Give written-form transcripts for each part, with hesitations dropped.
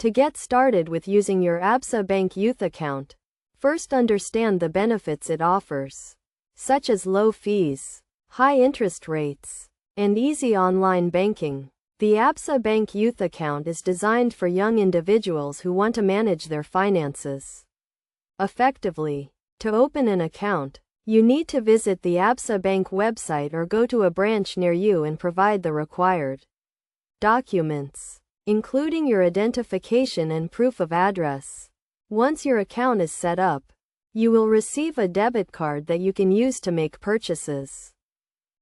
To get started with using your Absa Bank Youth account, first understand the benefits it offers, such as low fees, high interest rates, and easy online banking. The Absa Bank Youth account is designed for young individuals who want to manage their finances effectively. To open an account, you need to visit the Absa Bank website or go to a branch near you and provide the required documents, including your identification and proof of address. Once your account is set up, you will receive a debit card that you can use to make purchases,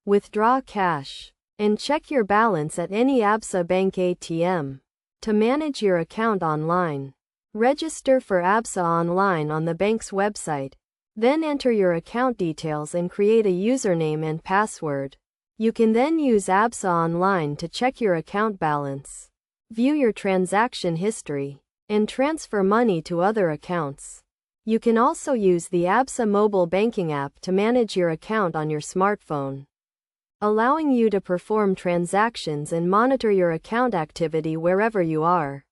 withdraw cash, and check your balance at any Absa Bank ATM. To manage your account online, register for Absa online on the bank's website, then enter your account details and create a username and password. You can then use Absa online to check your account balance, view your transaction history, and transfer money to other accounts. You can also use the Absa mobile banking app to manage your account on your smartphone, allowing you to perform transactions and monitor your account activity wherever you are.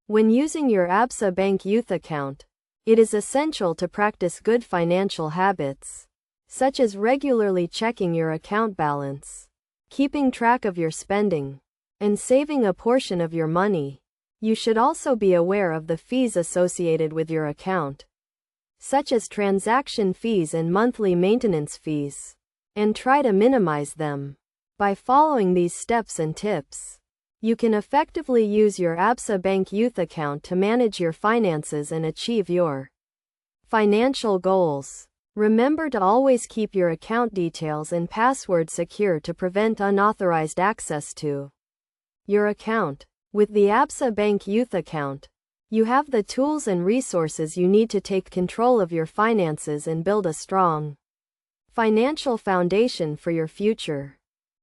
When using your Absa Bank Youth account, it is essential to practice good financial habits, such as regularly checking your account balance, keeping track of your spending, and saving a portion of your money. You should also be aware of the fees associated with your account, such as transaction fees and monthly maintenance fees, and try to minimize them. By following these steps and tips, you can effectively use your Absa Bank Youth account to manage your finances and achieve your financial goals. Remember to always keep your account details and password secure to prevent unauthorized access to your account. With the Absa Bank Youth account, you have the tools and resources you need to take control of your finances and build a strong financial foundation for your future.